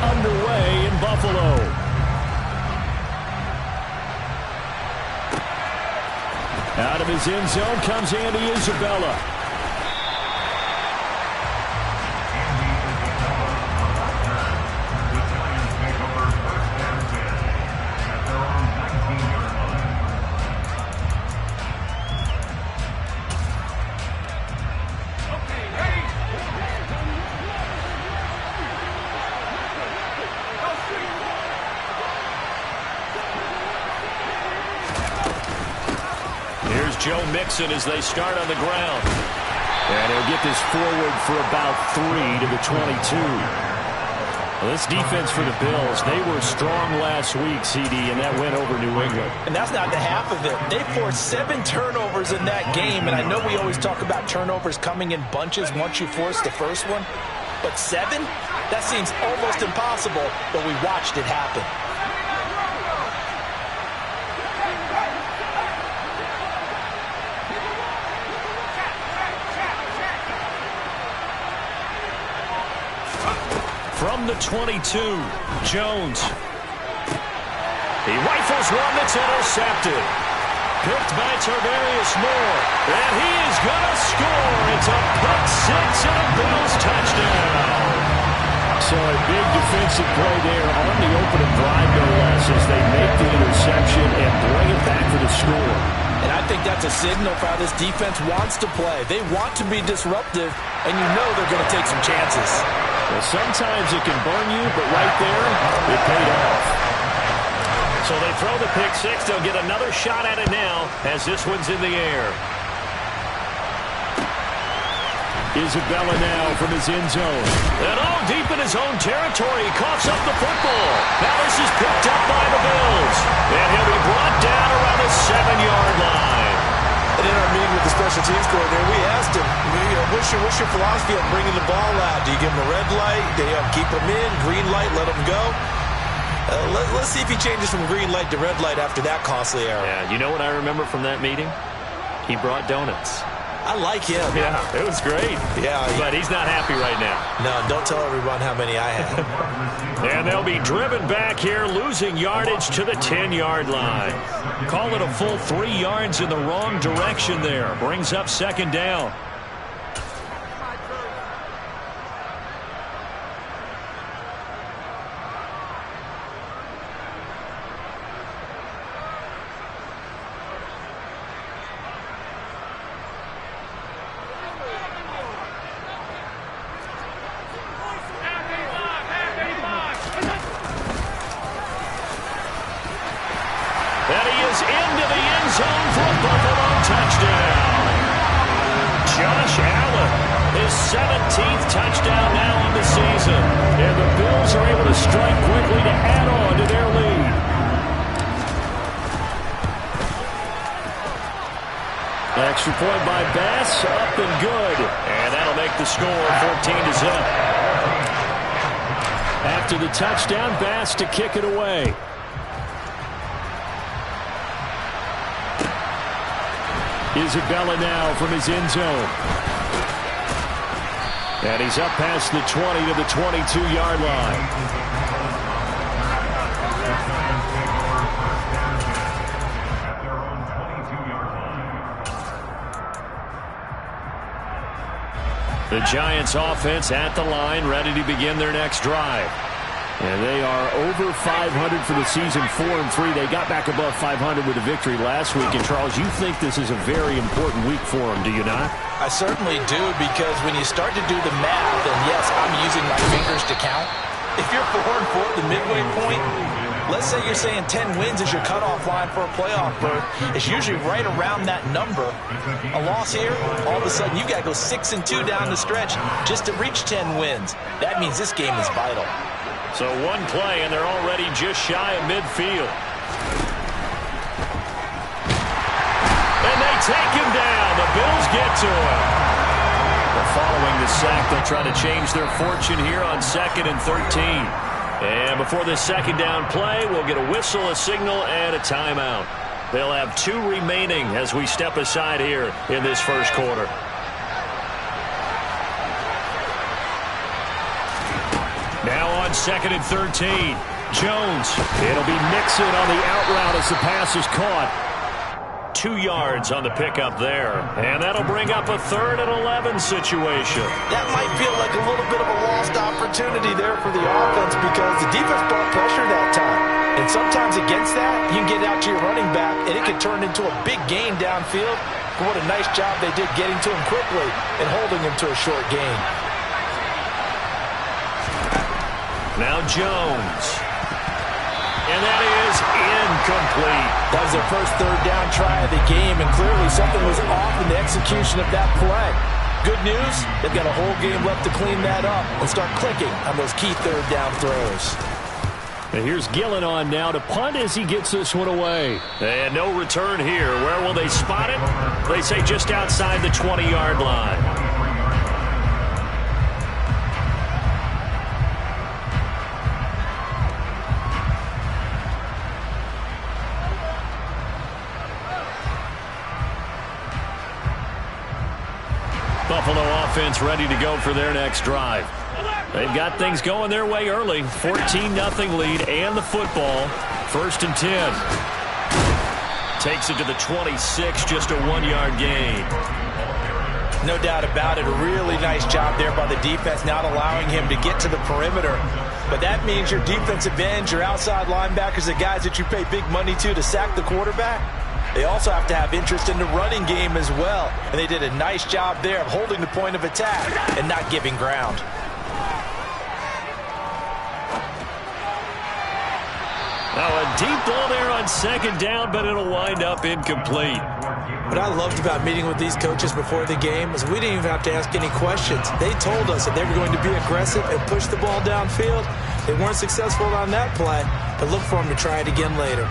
underway in Buffalo. Out of his end zone comes Andy Isabella. Joe Mixon as they start on the ground. And he'll get this forward for about 3 to the 22. Well, this defense for the Bills, they were strong last week, CD, and that went over New England. And that's not the half of it. They forced 7 turnovers in that game, and I know we always talk about turnovers coming in bunches once you force the first one. But 7? That seems almost impossible, but we watched it happen. From the 22, Jones. He rifles one that's intercepted. Picked by Tarvarius Moore. And he is going to score. It's a pick six and a Bills touchdown. So a big defensive play there on the opening drive, no less, as they make the interception and bring it back for the score. And I think that's a signal for how this defense wants to play. They want to be disruptive, and you know they're going to take some chances. Well, sometimes it can burn you, but right there, it paid off. So they throw the pick six. They'll get another shot at it now as this one's in the air. Isabella now from his end zone. And all deep in his own territory. He coughs up the football. Now this is picked up by the Bills. And he'll be brought down around the 7-yard line. And in our meeting with the special teams coordinator, we asked him, what's your philosophy on bringing the ball out? Do you give him a red light? Do you keep him in? Green light, let him go? Let's see if he changes from green light to red light after that costly error. Yeah, you know what I remember from that meeting? He brought donuts. I like him. Yeah, it was great. Yeah. But he's not happy right now. No, don't tell everyone how many I had. And they'll be driven back here, losing yardage to the 10-yard line. Call it a full 3 yards in the wrong direction there. Brings up second down. Josh Allen, his 17th touchdown now on the season. And the Bills are able to strike quickly to add on to their lead. Extra point by Bass, up and good. And that'll make the score 14-0. After the touchdown, Bass to kick it away. Isabella now from his end zone. And he's up past the 20 to the 22-yard line. The Giants offense at the line, ready to begin their next drive. And they are over 500 for the season, 4-3. They got back above 500 with a victory last week. And, Charles, you think this is a very important week for them, do you not? I certainly do, because when you start to do the math, and yes, I'm using my fingers to count. If you're 4-4 at the midway point, let's say you're saying 10 wins is your cutoff line for a playoff berth. It's usually right around that number. A loss here, all of a sudden you got to go 6-2 down the stretch just to reach 10 wins. That means this game is vital. So one play, and they're already just shy of midfield. And they take him down. The Bills get to him. Well, following the sack, they'll try to change their fortune here on 2nd and 13. And before this second down play, we'll get a whistle, a signal, and a timeout. They'll have 2 remaining as we step aside here in this first quarter. Now on on 2nd and 13. Jones. It'll be Mixon on the out route as the pass is caught. 2 yards on the pickup there. And that'll bring up a 3rd and 11 situation. That might feel like a little bit of a lost opportunity there for the offense because the defense brought pressure that time. And sometimes against that, you can get out to your running back, and it can turn into a big gain downfield. But what a nice job they did getting to him quickly and holding him to a short gain. Now Jones. And that is incomplete. That was their first 3rd down try of the game, and clearly something was off in the execution of that play. Good news, they've got a whole game left to clean that up and start clicking on those key 3rd down throws. And here's Gillen on now to punt as he gets this one away. And no return here. Where will they spot it? They say just outside the 20-yard line. Buffalo offense ready to go for their next drive. They've got things going their way early. 14-0 lead and the football. 1st and 10. Takes it to the 26, just a 1-yard gain. No doubt about it. A really nice job there by the defense, not allowing him to get to the perimeter. But that means your defensive ends, your outside linebackers, the guys that you pay big money to sack the quarterback, they also have to have interest in the running game as well. And they did a nice job there of holding the point of attack and not giving ground. Now a deep ball there on 2nd down, but it'll wind up incomplete. What I loved about meeting with these coaches before the game is we didn't even have to ask any questions. They told us that they were going to be aggressive and push the ball downfield. They weren't successful on that play, but look for them to try it again later.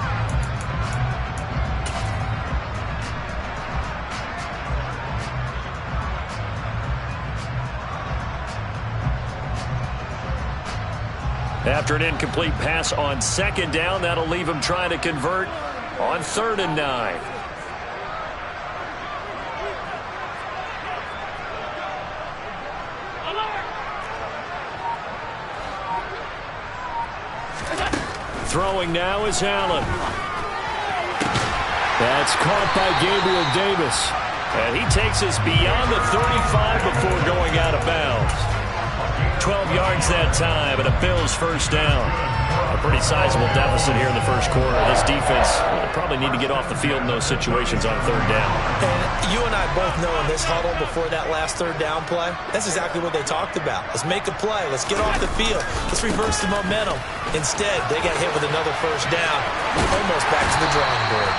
After an incomplete pass on 2nd down, that'll leave him trying to convert on 3rd and 9. Throwing now is Allen. That's caught by Gabriel Davis. And he takes us beyond the 35 before going out of bounds. 12 yards that time, and a Bills 1st down. A pretty sizable deficit here in the 1st quarter. This defense will probably need to get off the field in those situations on 3rd down. And you and I both know in this huddle before that last 3rd down play, that's exactly what they talked about. Let's make a play. Let's get off the field. Let's reverse the momentum. Instead, they got hit with another 1st down, almost back to the drawing board.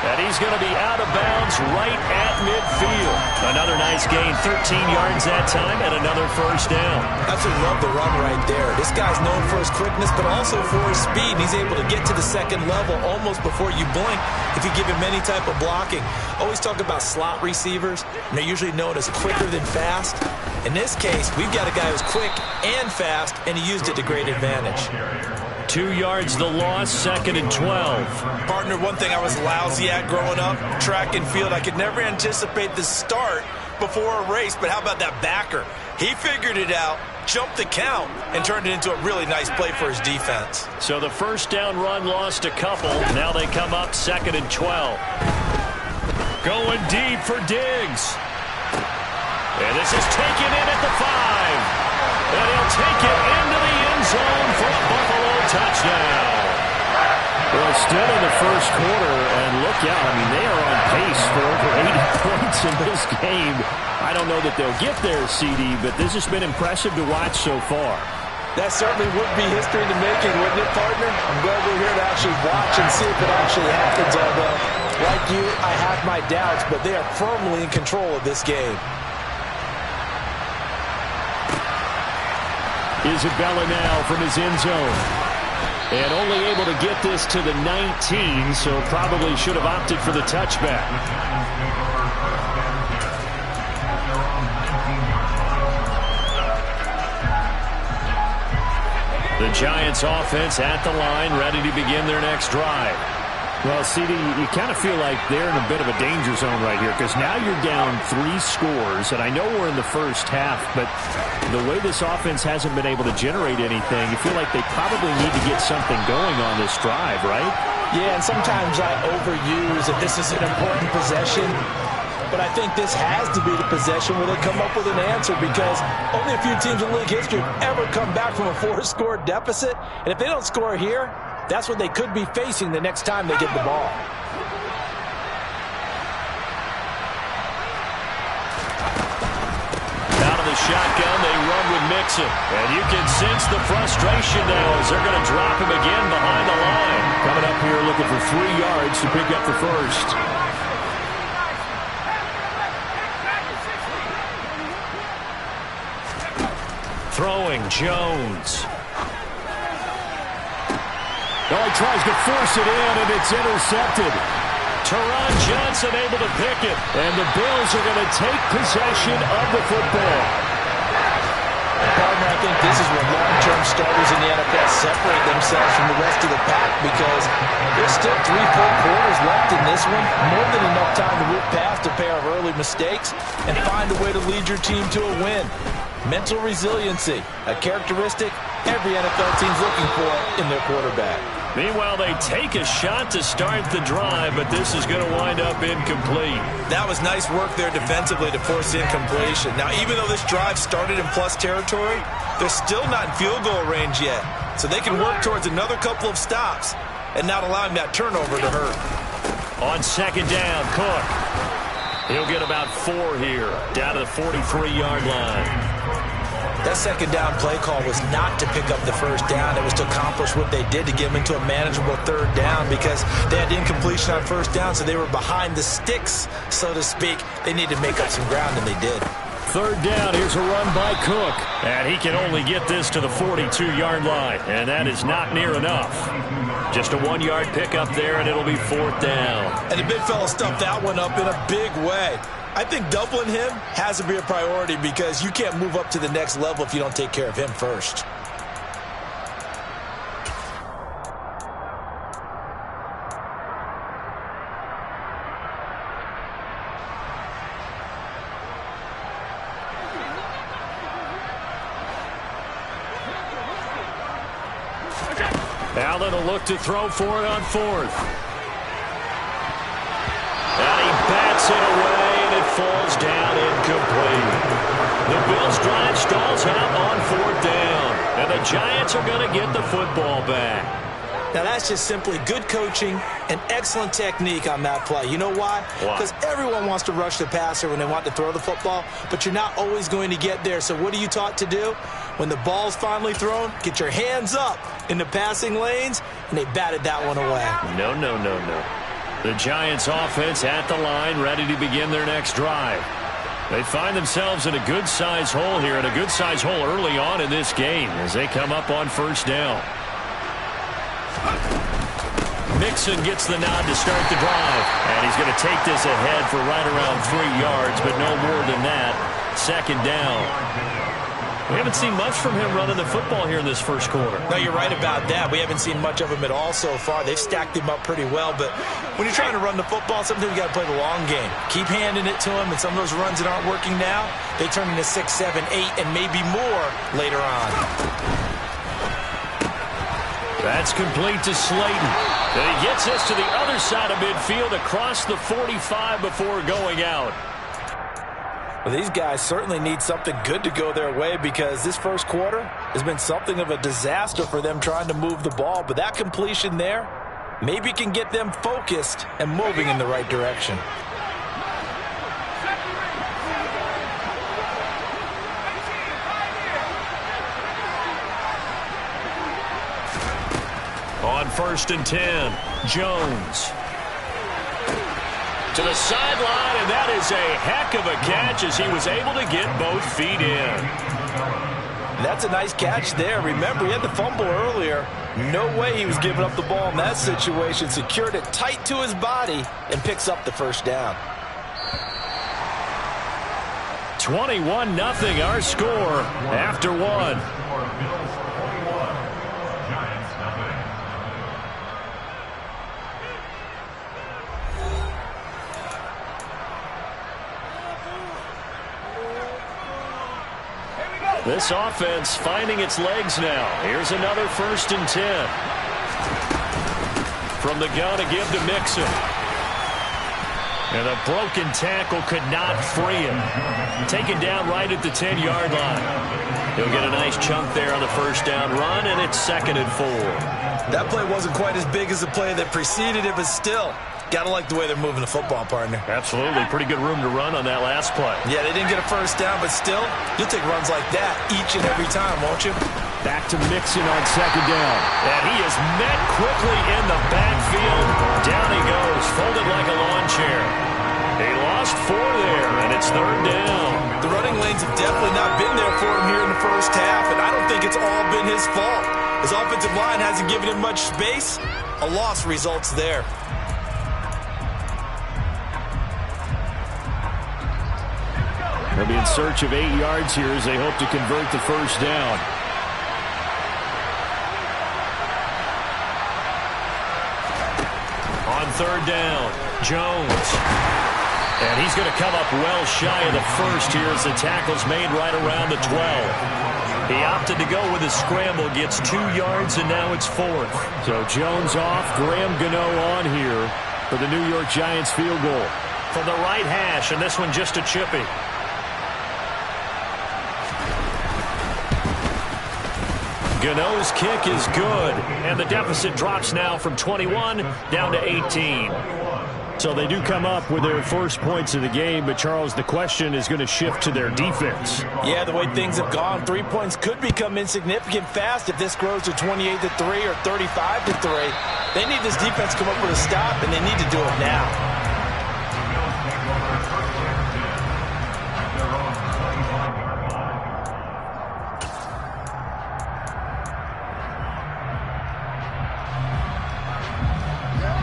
And he's going to be out of bounds right at midfield. Another nice gain, 13 yards that time, and another 1st down. Absolutely love the run right there. This guy's known for his quickness, but also for his speed. He's able to get to the 2nd level almost before you blink if you give him any type of blocking. Always talk about slot receivers, and they're usually known as quicker than fast. In this case, we've got a guy who's quick and fast, and he used it to great advantage. 2 yards the loss, 2nd and 12. Partner, one thing I was lousy at growing up, track and field, I could never anticipate the start before a race, but how about that backer? He figured it out, jumped the count, and turned it into a really nice play for his defense. So the 1st down run lost a couple. Now they come up 2nd and 12. Going deep for Diggs. And this is taken in at the 5. And he'll take it into the end zone for a Buffalo touchdown. Well, still in the 1st quarter, and look out, I mean, they are on pace for over 80 points in this game. I don't know that they'll get there, CD, but this has been impressive to watch so far. That certainly would be history in the making, wouldn't it, partner? I'm glad we're here to actually watch and see if it actually happens, although, like you, I have my doubts, but they are firmly in control of this game. Isabella now from his end zone. And only able to get this to the 19, so probably should have opted for the touchback. The Giants offense at the line, ready to begin their next drive. Well, CD, you kind of feel like they're in a bit of a danger zone right here because now you're down 3 scores, and I know we're in the first half, but the way this offense hasn't been able to generate anything, you feel like they probably need to get something going on this drive, right? Yeah, and sometimes I overuse that this is an important possession, but I think this has to be the possession where they come up with an answer because only a few teams in league history have ever come back from a 4-score deficit, and if they don't score here, that's what they could be facing the next time they get the ball. Out of the shotgun, they run with Mixon. And you can sense the frustration now as they're going to drop him again behind the line. Coming up here looking for 3 yards to pick up the first. Throwing Jones. Oh, he tries to force it in, and it's intercepted. Teron Johnson able to pick it, and the Bills are going to take possession of the football. Partner, I think this is where long-term starters in the NFL separate themselves from the rest of the pack because there's still 3 full quarters left in this one. More than enough time to move past a pair of early mistakes and find a way to lead your team to a win. Mental resiliency, a characteristic every NFL team's looking for in their quarterback. Meanwhile, they take a shot to start the drive, but this is going to wind up incomplete. That was nice work there defensively to force incompletion. Now, even though this drive started in plus territory, they're still not in field goal range yet. So they can work towards another couple of stops and not allowing that turnover to hurt. On second down, Cook. He'll get about 4 here, down to the 43-yard line. That second down play call was not to pick up the first down. It was to accomplish what they did to get them into a manageable third down because they had incompletion on first down, so they were behind the sticks, so to speak. They needed to make up some ground, and they did. Third down, here's a run by Cook. And he can only get this to the 42-yard line, and that is not near enough. Just a 1-yard pickup there, and it'll be 4th down. And the big fella stuffed that one up in a big way. I think doubling him has to be a priority because you can't move up to the next level if you don't take care of him first. Allen will look to throw for it on 4th. And he bats it away, and it falls down incomplete. The Bills' drive stalls out on 4th down, and the Giants are going to get the football back. Now, that's just simply good coaching and excellent technique on that play. You know why? Because everyone wants to rush the passer when they want to throw the football, but you're not always going to get there. So what are you taught to do? When the ball's finally thrown, get your hands up in the passing lanes, and they batted that one away. No, no, no, no. The Giants' offense at the line, ready to begin their next drive. They find themselves in a good-sized hole here, and a good-sized hole early on in this game as they come up on first down. Mixon gets the nod to start the drive, and he's going to take this ahead for right around 3 yards, but no more than that. Second down. We haven't seen much from him running the football here in this first quarter. No, you're right about that. We haven't seen much of him at all so far. They've stacked him up pretty well, but when you're trying to run the football, sometimes you got to play the long game. Keep handing it to him, and some of those runs that aren't working now, they turn into 6, 7, 8, and maybe more later on. That's complete to Slayton. And he gets us to the other side of midfield across the 45 before going out. Well, these guys certainly need something good to go their way because this first quarter has been something of a disaster for them trying to move the ball. But that completion there maybe can get them focused and moving in the right direction. On 1st and 10, Jones. To the sideline, and that is a heck of a catch as he was able to get both feet in. That's a nice catch there. Remember, he had the fumble earlier. No way he was giving up the ball in that situation. Secured it tight to his body and picks up the first down. 21-0 our score after 1. This offense finding its legs now. Here's another 1st and 10. From the gun to give to Mixon. And a broken tackle could not free him. Taken down right at the 10-yard line. He'll get a nice chunk there on the 1st down run, and it's 2nd and 4. That play wasn't quite as big as the play that preceded it, but still, got to like the way they're moving the football, partner. Absolutely. Pretty good room to run on that last play. Yeah, they didn't get a 1st down, but still, you'll take runs like that each and every time, won't you? Back to Mixon on 2nd down. And he is met quickly in the backfield. Down he goes, folded like a lawn chair. He lost 4 there, and it's 3rd down. The running lanes have definitely not been there for him here in the 1st half, and I don't think it's all been his fault. His offensive line hasn't given him much space. A loss results there. They'll be in search of 8 yards here as they hope to convert the 1st down. On 3rd down, Jones. And he's going to come up well shy of the 1st here as the tackle's made right around the 12. He opted to go with a scramble, gets 2 yards, and now it's 4th. So Jones off, Graham Gano on here for the New York Giants field goal. From the right hash, and this one just a chippy. Gano's kick is good, and the deficit drops now from 21 down to 18. So they do come up with their first points of the game, but Charles, the question is going to shift to their defense. Yeah, the way things have gone, 3 points could become insignificant fast if this grows to 28-3 or 35-3. They need this defense to come up with a stop, and they need to do it now.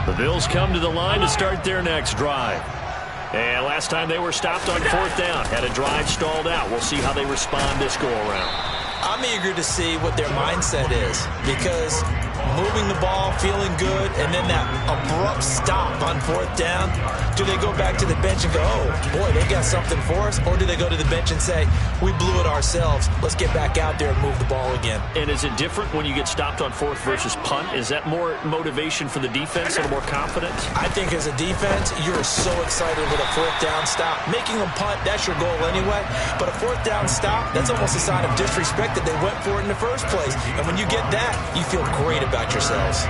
The Bills come to the line to start their next drive. And last time they were stopped on 4th down. Had a drive stalled out. We'll see how they respond this go-around. I'm eager to see what their mindset is because moving the ball, feeling good, and then that abrupt stop on 4th down, do they go back to the bench and go, oh, boy, they got something for us? Or do they go to the bench and say, we blew it ourselves. Let's get back out there and move the ball again. And is it different when you get stopped on 4th versus punt? Is that more motivation for the defense, a little more confidence? I think as a defense, you're so excited with a 4th down stop. Making them punt, that's your goal anyway. But a 4th down stop, that's almost a sign of disrespect that they went for it in the first place. And when you get that, you feel great about yourselves.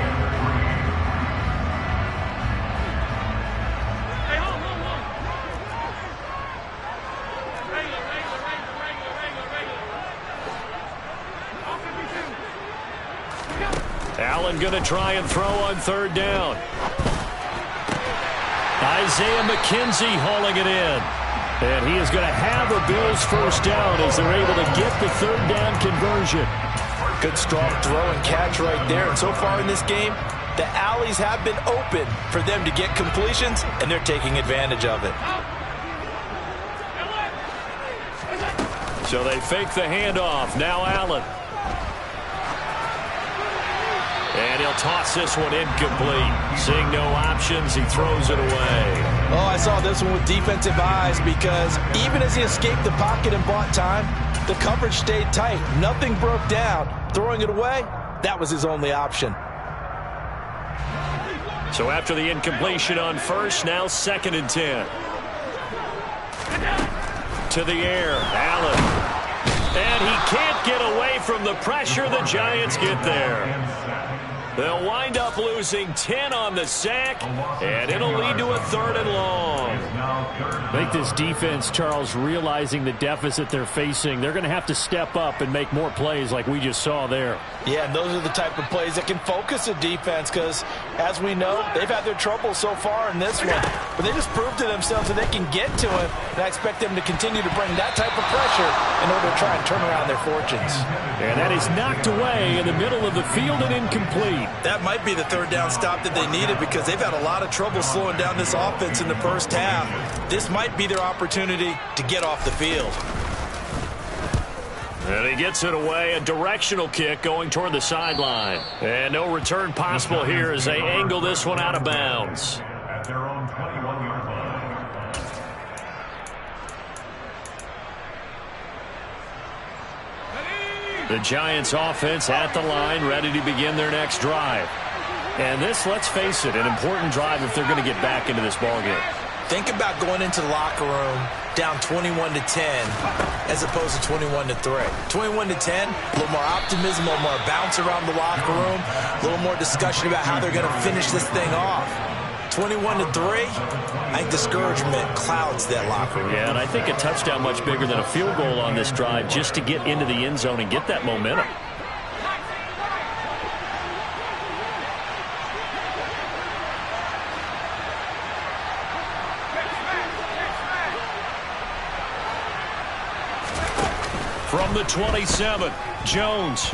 Allen going to try and throw on 3rd down. Isaiah McKenzie hauling it in. And he is going to have a Bills 1st down as they're able to get the 3rd down conversion. Good strong throw and catch right there. And so far in this game, the alleys have been open for them to get completions, and they're taking advantage of it. So they fake the handoff. Now Allen. And he'll toss this one incomplete. Seeing no options, he throws it away. Oh, I saw this one with defensive eyes because even as he escaped the pocket and bought time, the coverage stayed tight. Nothing broke down. Throwing it away, that was his only option. So after the incompletion on 1st, now 2nd and 10. To the air, Allen. And he can't get away from the pressure. The Giants get there. They'll wind up losing 10 on the sack, and it'll lead to a 3rd and long. I think this defense, Charles, realizing the deficit they're facing, they're going to have to step up and make more plays like we just saw there. Yeah, and those are the type of plays that can focus a defense because, as we know, they've had their trouble so far in this one. But they just proved to themselves that they can get to it, and I expect them to continue to bring that type of pressure in order to try and turn around their fortunes. And that is knocked away in the middle of the field and incomplete. That might be the 3rd down stop that they needed because they've had a lot of trouble slowing down this offense in the 1st half. This might be their opportunity to get off the field. And he gets it away, a directional kick going toward the sideline. And no return possible here as they angle this one out of bounds. At their own 21-yard line. The Giants offense at the line, ready to begin their next drive. And this, let's face it, an important drive if they're going to get back into this ballgame. Think about going into the locker room down 21-10 as opposed to 21-3. 21-10, a little more optimism, a little more bounce around the locker room, a little more discussion about how they're going to finish this thing off. 21-3, I think discouragement clouds that locker room. Yeah, and I think a touchdown much bigger than a field goal on this drive just to get into the end zone and get that momentum. From the 27, Jones.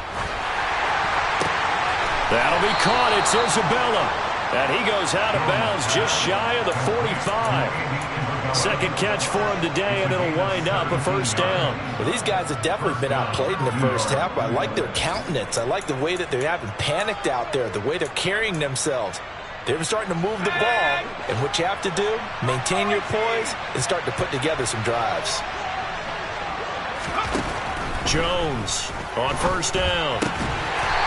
That'll be caught. It's Isabella. And he goes out of bounds just shy of the 45. Second catch for him today, and it'll wind up a first down. Well, these guys have definitely been outplayed in the first half, but I like their countenance. I like the way that they haven't panicked out there, the way they're carrying themselves. They're starting to move the ball, and what you have to do, maintain your poise and start to put together some drives. Jones on first down.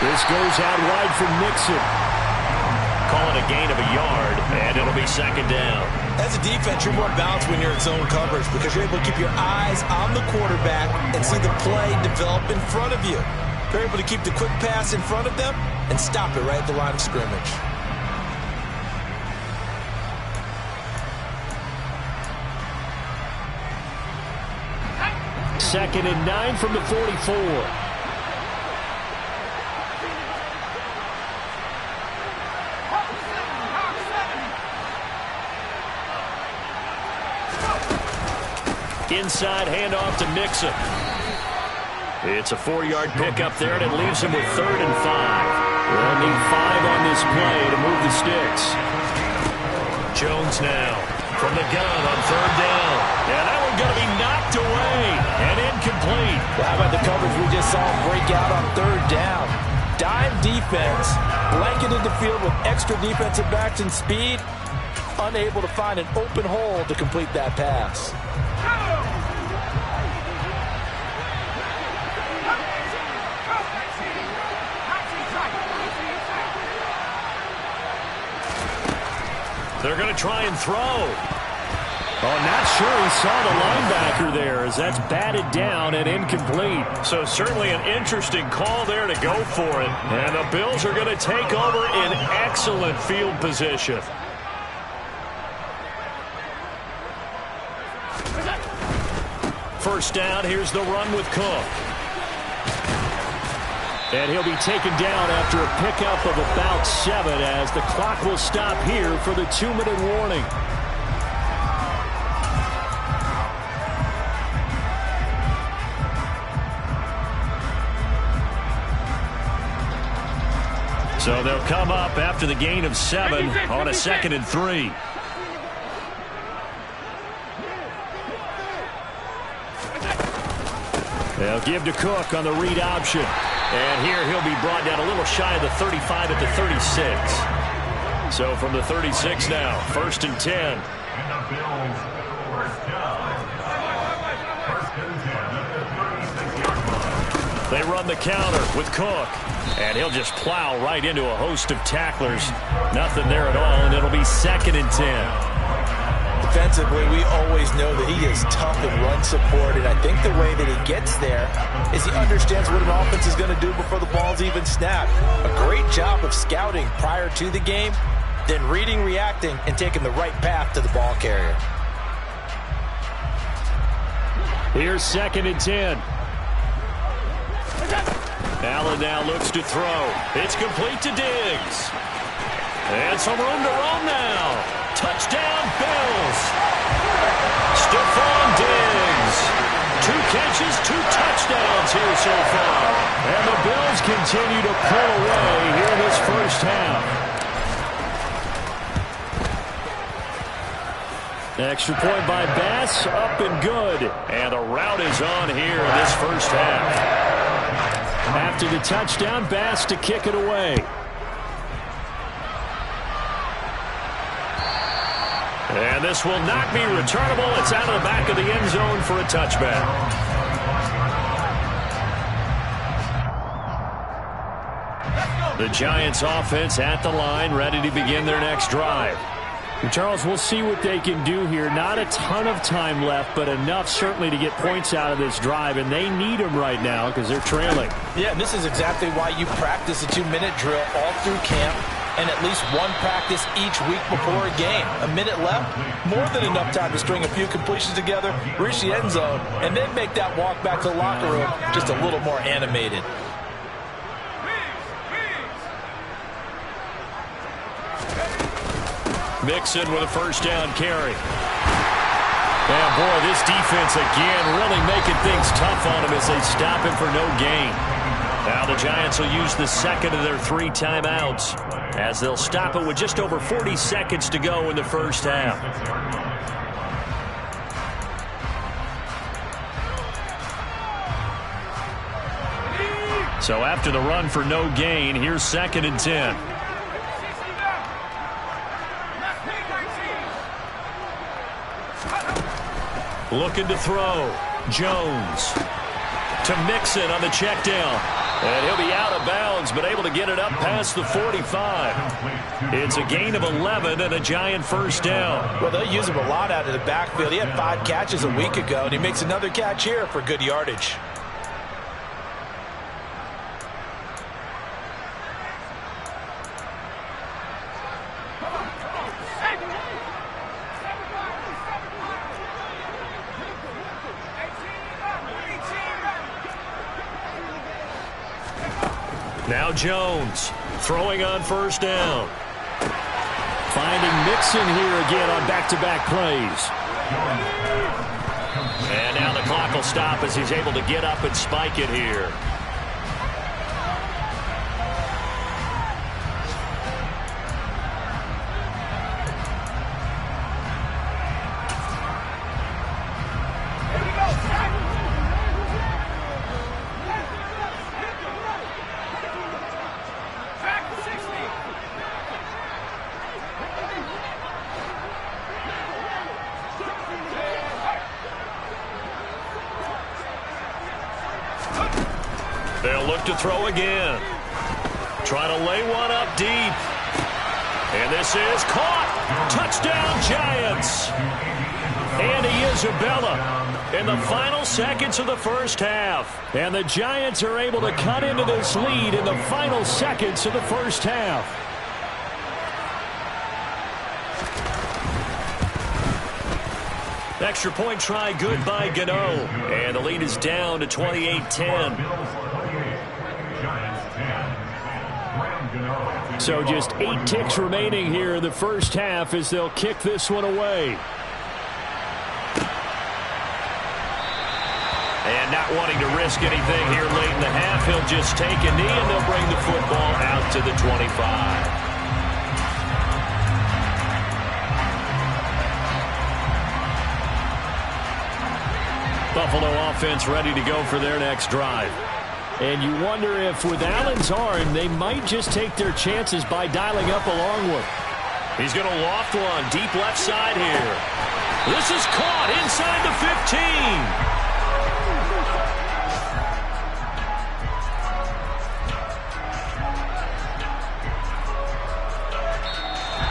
This goes out wide for Mixon. Call it a gain of a yard, and it'll be second down. As a defense, you're more balanced when you're in zone coverage because you're able to keep your eyes on the quarterback and see the play develop in front of you. You're able to keep the quick pass in front of them and stop it right at the line of scrimmage. Second and 9 from the 44. Inside handoff to Mixon. It's a 4-yard pickup there, and it leaves him with 3rd and 5. They'll need 5 on this play to move the sticks. Jones now from the gun on 3rd down. And that one going to be knocked away and incomplete. Well, how about the coverage we just saw break out on 3rd down? Dime defense, blanketed the field with extra defensive backs and speed, unable to find an open hole to complete that pass. They're going to try and throw. Oh, not sure he saw the linebacker there as that's batted down and incomplete. So certainly an interesting call there to go for it. And the Bills are going to take over in excellent field position. First down, here's the run with Cook. And he'll be taken down after a pickup of about 7 as the clock will stop here for the 2-minute warning. So they'll come up after the gain of 7 on a 2nd and 3. They'll give to Cook on the read option. And here he'll be brought down a little shy of the 35 at the 36. So from the 36 now, 1st and 10. And the Bills, first down. 1st and 10 at the 36-yard line. They run the counter with Cook. And he'll just plow right into a host of tacklers. Nothing there at all, and it'll be 2nd and 10. Defensively, we always know that he is tough and run support, and I think the way that he gets there is he understands what an offense is going to do before the ball's even snapped. A great job of scouting prior to the game, then reading, reacting, and taking the right path to the ball carrier. Here's 2nd and 10. Allen now looks to throw. It's complete to Diggs. And some room to roam now. Touchdown, Bills. Stephon Diggs. 2 catches, 2 touchdowns here so far. And the Bills continue to pull away here in this first half. Extra point by Bass, up and good. And the route is on here in this first half. After the touchdown, Bass to kick it away. And this will not be returnable. It's out of the back of the end zone for a touchback. The Giants offense at the line, ready to begin their next drive. And Charles, we'll see what they can do here. Not a ton of time left, but enough certainly to get points out of this drive, and they need them right now because they're trailing. Yeah, and this is exactly why you practice a 2-minute drill all through camp and at least one practice each week before a game. A minute left, more than enough time to string a few completions together, reach the end zone, and then make that walk back to the locker room just a little more animated. Mixon with a first down carry. And boy, this defense again really making things tough on him as they stop him for no gain. Now the Giants will use the second of their 3 timeouts as they'll stop it with just over 40 seconds to go in the first half. So after the run for no gain, here's 2nd and 10. Looking to throw. Jones to Mixon on the check down. And he'll be out of bounds, but able to get it up past the 45. It's a gain of 11 and a Giant first down. Well, they'll use him a lot out of the backfield. He had 5 catches a week ago, and he makes another catch here for good yardage. Now Jones throwing on first down. Finding Mixon here again on back-to-back plays. And now the clock will stop as he's able to get up and spike it here. They'll look to throw again. Try to lay one up deep. And this is caught. Touchdown, Giants. Andy Isabella in the final seconds of the first half. And the Giants are able to cut into this lead in the final seconds of the first half. Extra point try good by Gano. And the lead is down to 28-10. So just 8 ticks remaining here in the first half as they'll kick this one away. And not wanting to risk anything here late in the half, he'll just take a knee and they'll bring the football out to the 25. Buffalo offense ready to go for their next drive. And you wonder if with Allen's arm, they might just take their chances by dialing up a long one. He's going to loft one deep left side here. This is caught inside the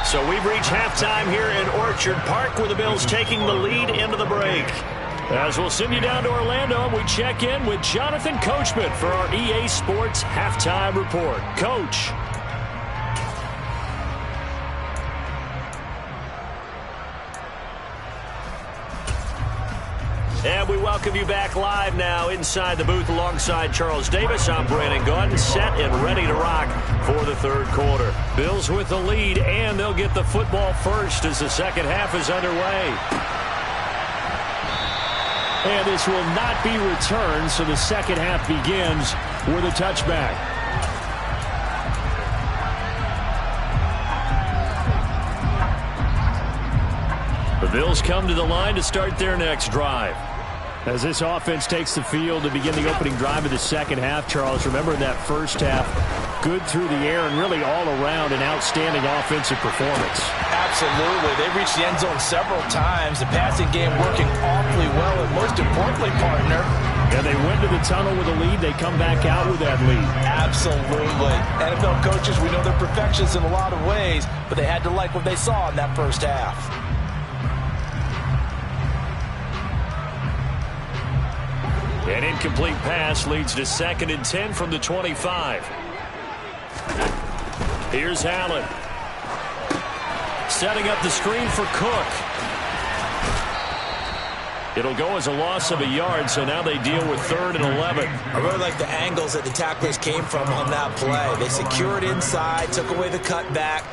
15. So we've reached halftime here in Orchard Park with the Bills taking the lead into the break. As we'll send you down to Orlando, and we check in with Jonathan Coachman for our EA Sports Halftime Report. Coach. And we welcome you back live now inside the booth alongside Charles Davis. I'm Brandon Gaudin, set and ready to rock for the third quarter. Bills with the lead, and they'll get the football first as the second half is underway. And this will not be returned, so the second half begins with a touchback. The Bills come to the line to start their next drive. As this offense takes the field to begin the opening drive of the second half, Charles, remember in that first half, good through the air and really all around an outstanding offensive performance. Absolutely. They reached the end zone several times. The passing game working awfully well. And most importantly, partner, And they went to the tunnel with a lead. They come back out with that lead. Absolutely. NFL coaches, we know they're perfectionists in a lot of ways, but they had to like what they saw in that first half. An incomplete pass leads to 2nd and 10 from the 25. Here's Allen. Setting up the screen for Cook. It'll go as a loss of a yard, so now they deal with 3rd and 11. I really like the angles that the tacklers came from on that play. They secured inside, took away the cutback.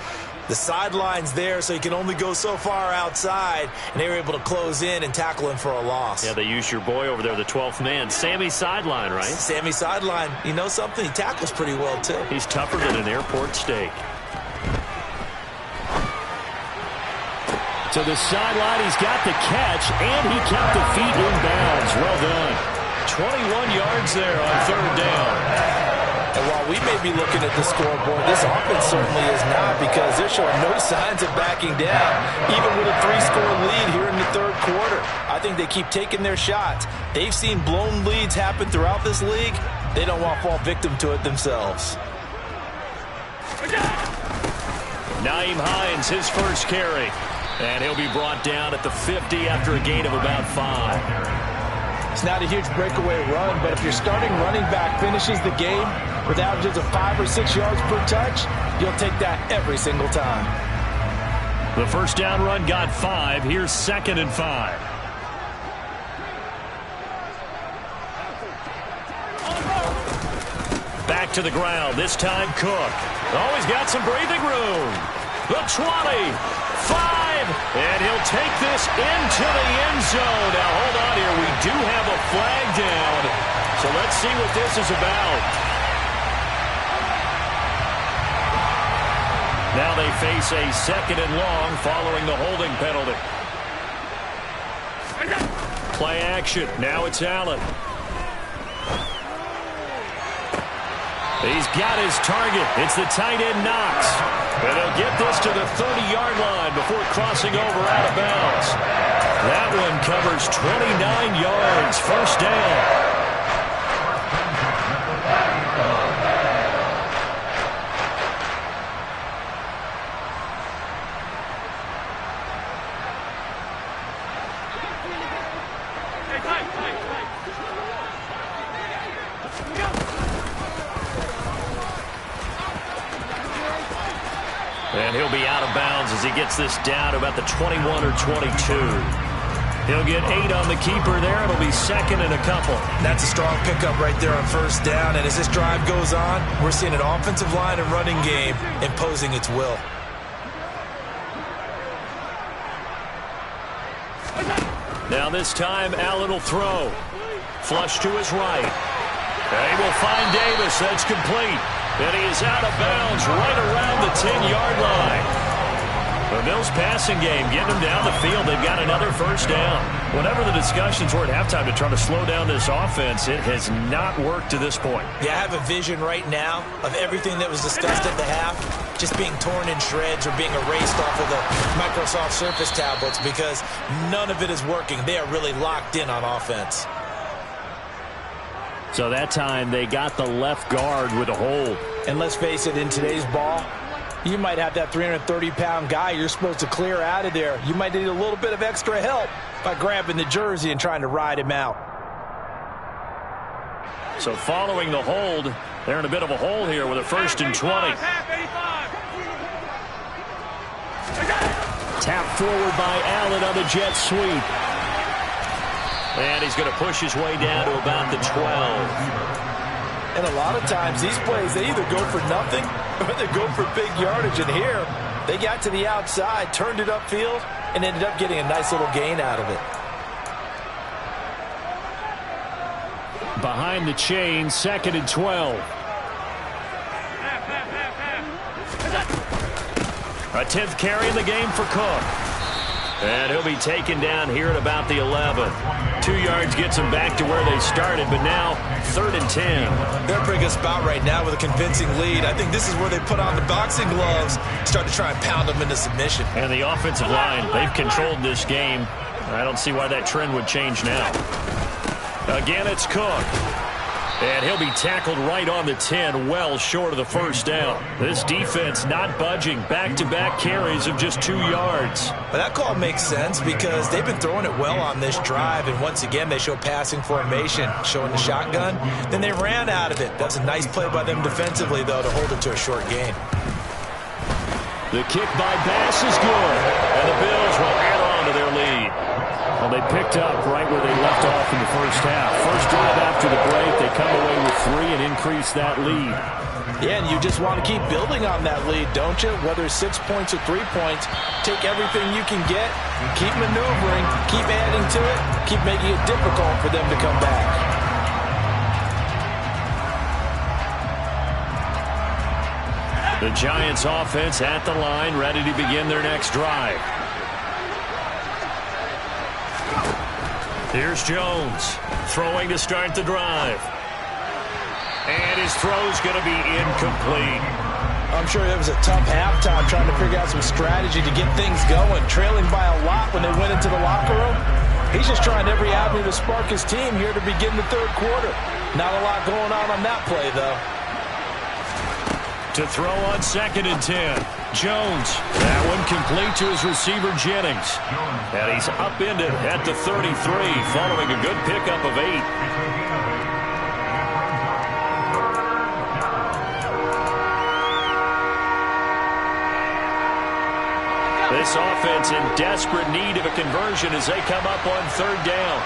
The sideline's there, so you can only go so far outside, and they were able to close in and tackle him for a loss. Yeah, they used your boy over there, the 12th man, Sammy Sideline, right? Sammy Sideline. You know something? He tackles pretty well, too. He's tougher than an airport steak. To the sideline, he's got the catch, and he kept the feet in bounds. Well done. 21 yards there on 3rd down. And while we may be looking at the scoreboard, this offense certainly is not, because they're showing no signs of backing down, even with a 3-score lead here in the 3rd quarter. I think they keep taking their shots. They've seen blown leads happen throughout this league. They don't want to fall victim to it themselves. Nyheim Hines, his first carry. And he'll be brought down at the 50 after a gain of about 5. It's not a huge breakaway run, but if your starting running back finishes the game with averages of 5 or 6 yards per touch, you'll take that every single time. The first down run got 5. Here's 2nd and 5. Back to the ground. This time Cook. Oh, he's got some breathing room. The 20. 5, and he'll take this into the end zone. Now, hold on here. We do have a flag down, so let's see what this is about. Now they face a 2nd and long following the holding penalty. Play action. Now it's Allen. He's got his target. It's the tight end Knox. And he'll get this to the 30-yard line before crossing over out of bounds. That one covers 29 yards. First down. And he'll be out of bounds as he gets this down to about the 21 or 22. He'll get 8 on the keeper there. It'll be 2nd and a couple. That's a strong pickup right there on first down. And as this drive goes on, we're seeing an offensive line and running game imposing its will. Now this time, Allen will throw. Flush to his right. They will find Davis. That's complete. And he is out of bounds right around the 10-yard line. The Bills passing game getting them down the field. They've got another first down. Whatever the discussions were at halftime to try to slow down this offense, it has not worked to this point. Yeah, I have a vision right now of everything that was discussed at the half just being torn in shreds or being erased off of the Microsoft Surface tablets because none of it is working. They are really locked in on offense. So that time they got the left guard with a hold. And let's face it, in today's ball, you might have that 330-pound guy you're supposed to clear out of there. You might need a little bit of extra help by grabbing the jersey and trying to ride him out. So following the hold, they're in a bit of a hole here with a 1st and 20. Tap forward by Allen on the jet sweep. And he's going to push his way down to about the 12. And a lot of times these plays, they either go for nothing or they go for big yardage. And here, they got to the outside, turned it upfield, and ended up getting a nice little gain out of it. Behind the chain, 2nd and 12. A 10th carry in the game for Cook. And he'll be taken down here at about the 11. 2 yards gets him back to where they started, but now 3rd and 10. They're a pretty good spot right now with a convincing lead. I think this is where they put on the boxing gloves, start to try and pound them into submission. And the offensive line, they've controlled this game. I don't see why that trend would change now. Again, it's Cook. And he'll be tackled right on the 10, well short of the first down. This defense not budging. Back-to-back carries of just 2 yards. But that call makes sense because they've been throwing it well on this drive, and once again they show passing formation, showing the shotgun. Then they ran out of it. That's a nice play by them defensively, though, to hold it to a short gain. The kick by Bass is good, and the Bills will add on to their lead. Well, they picked up right where they left off in the first half. First drive after the break, they come away with 3 and increase that lead. Yeah, and you just want to keep building on that lead, don't you? Whether it's 6 points or 3 points, take everything you can get, keep maneuvering, keep adding to it, keep making it difficult for them to come back. The Giants offense at the line, ready to begin their next drive. Here's Jones, throwing to start the drive. And his throw's going to be incomplete. I'm sure it was a tough halftime trying to figure out some strategy to get things going, trailing by a lot when they went into the locker room. He's just trying every avenue to spark his team here to begin the third quarter. Not a lot going on that play, though. To throw on 2nd and 10. Jones. That one complete to his receiver, Jennings. And he's upended at the 33, following a good pickup of 8. This offense in desperate need of a conversion as they come up on 3rd down.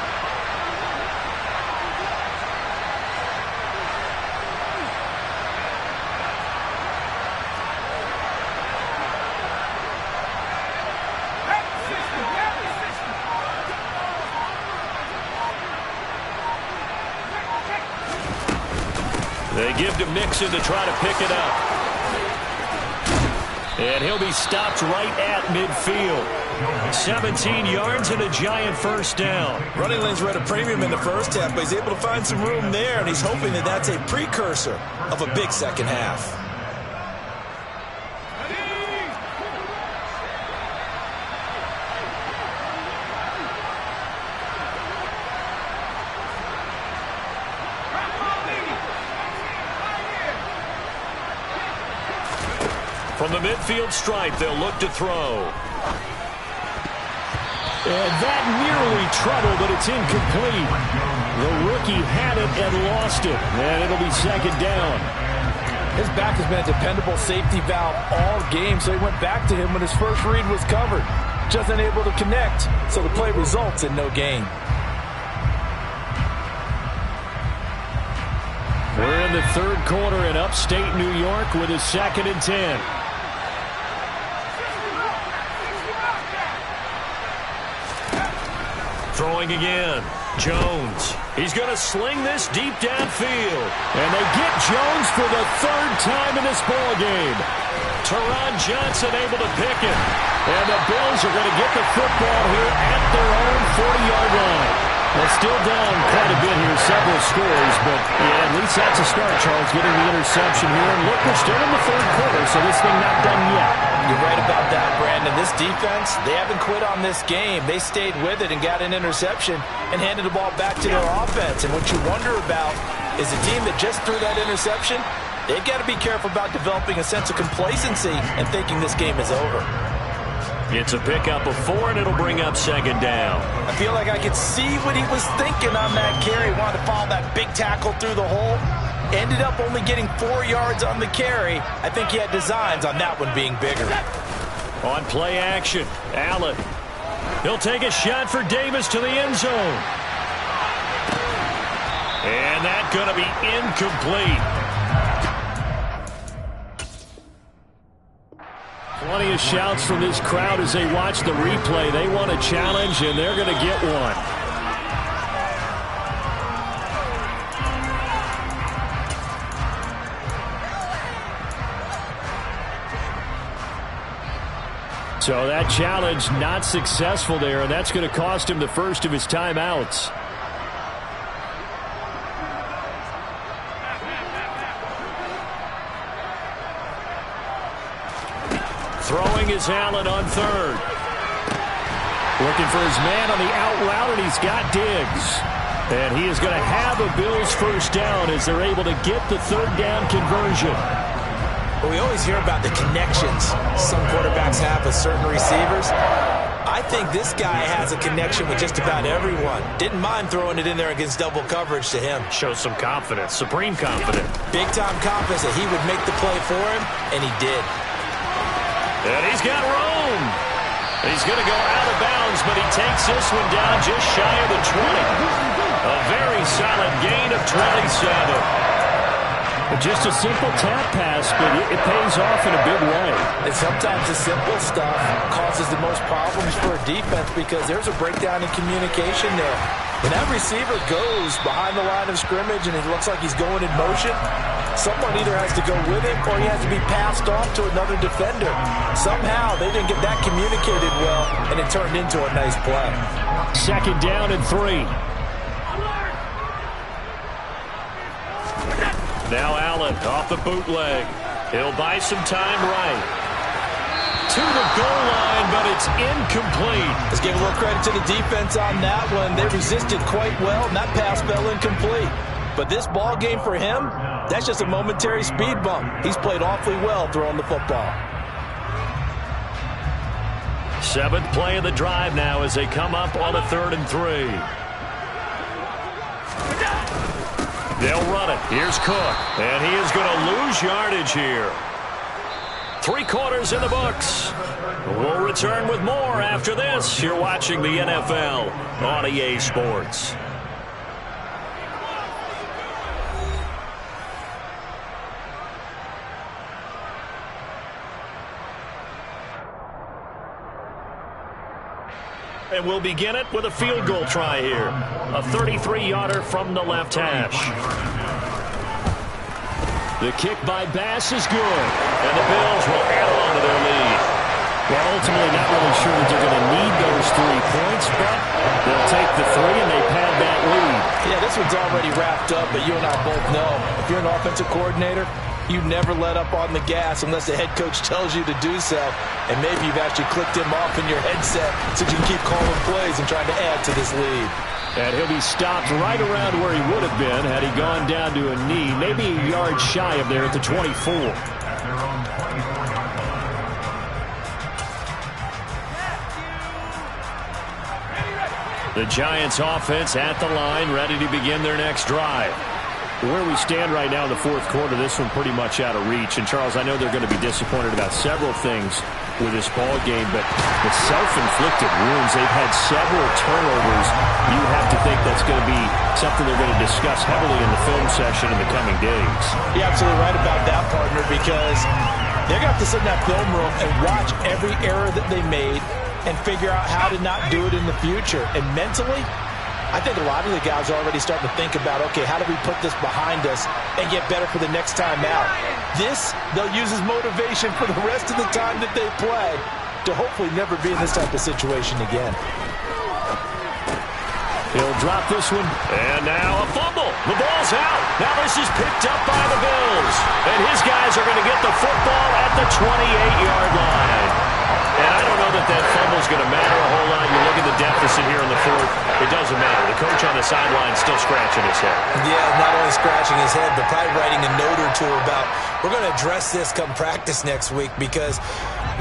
They give to Mixon to try to pick it up. And he'll be stopped right at midfield. 17 yards and a Giant first down. Running lanes were at a premium in the first half, but he's able to find some room there, and he's hoping that that's a precursor of a big second half. From the midfield stripe, they'll look to throw. And that nearly trouble, but it's incomplete. The rookie had it and lost it, and it'll be 2nd down. His back has been a dependable safety valve all game, so he went back to him when his first read was covered. Just unable to connect, so the play results in no gain. We're in the 3rd quarter in upstate New York with a 2nd and 10. Throwing again. Jones. He's going to sling this deep downfield. And they get Jones for the 3rd time in this ballgame. Teron Johnson able to pick it. And the Bills are going to get the football here at their own 40-yard line. They're still down quite a bit here, several scores, but yeah, at least that's a start, Charles, getting the interception here. And look, we're still in the 3rd quarter, so this thing not done yet. You're right about that, Brandon. This defense, they haven't quit on this game. They stayed with it and got an interception and handed the ball back to their offense. And what you wonder about is a team that just threw that interception, they've got to be careful about developing a sense of complacency and thinking this game is over. It's a pickup of 4, and it'll bring up 2nd down. I feel like I could see what he was thinking on that carry. He wanted to follow that big tackle through the hole. Ended up only getting 4 yards on the carry. I think he had designs on that one being bigger. On play action, Allen. He'll take a shot for Davis to the end zone. And that's going to be incomplete. Plenty of shouts from this crowd as they watch the replay. They want a challenge, and they're going to get one. So that challenge not successful there, and that's going to cost him the first of his timeouts. Throwing is Allen on 3rd. Looking for his man on the out route, and he's got Diggs. And he is going to have a Bills first down as they're able to get the third down conversion. We always hear about the connections some quarterbacks have with certain receivers. I think this guy has a connection with just about everyone. Didn't mind throwing it in there against double coverage to him. Shows some confidence, supreme confidence. Big-time confidence that he would make the play for him, and he did. And he's got room. He's going to go out of bounds, but he takes this one down just shy of the 20. A very solid gain of 27. Just a simple tap pass, but it pays off in a big way. And sometimes the simple stuff causes the most problems for a defense because there's a breakdown in communication there. When that receiver goes behind the line of scrimmage and it looks like he's going in motion, someone either has to go with him or he has to be passed off to another defender. Somehow they didn't get that communicated well, and it turned into a nice play. Second down and 3. Now Allen off the bootleg. He'll buy some time right. To the goal line, but it's incomplete. Let's give a little credit to the defense on that one. They resisted quite well, and that pass fell incomplete. But this ball game for him, that's just a momentary speed bump. He's played awfully well throwing the football. 7th play of the drive now as they come up on a 3rd and 3. They'll run it. Here's Cook. And he is going to lose yardage here. 3 quarters in the books. We'll return with more after this. You're watching the NFL on EA Sports. And we'll begin it with a field goal try here. A 33-yarder from the left hash. The kick by Bass is good. And the Bills will add on to their lead. Well, ultimately not really sure that they're going to need those 3 points, but they'll take the 3 and they pad that lead. Yeah, this one's already wrapped up, but you and I both know if you're an offensive coordinator, you never let up on the gas unless the head coach tells you to do so. And maybe you've actually clicked him off in your headset so you can keep calling plays and trying to add to this lead. And he'll be stopped right around where he would have been had he gone down to a knee, maybe a yard shy of there at the 24. The Giants offense at the line, ready to begin their next drive. Where we stand right now in the 4th quarter, this one pretty much out of reach. And, Charles, I know they're going to be disappointed about several things with this ball game, but the self-inflicted wounds, they've had several turnovers. You have to think that's going to be something they're going to discuss heavily in the film session in the coming days. You're absolutely right about that, partner, because they're going to have to sit in that film room and watch every error that they made and figure out how to not do it in the future. And mentally, I think a lot of the guys are already starting to think about, okay, how do we put this behind us and get better for the next time out? This, they'll use as motivation for the rest of the time that they play to hopefully never be in this type of situation again. He'll drop this one. And now a fumble. The ball's out. Now this is picked up by the Bills. And his guys are going to get the football at the 28-yard line. And I don't know that that fumble's going to matter a whole lot. You look at the deficit here in the 4th. It doesn't matter. The coach on the sideline still scratching his head. Yeah, not only scratching his head, but probably writing a note or two about, we're going to address this come practice next week because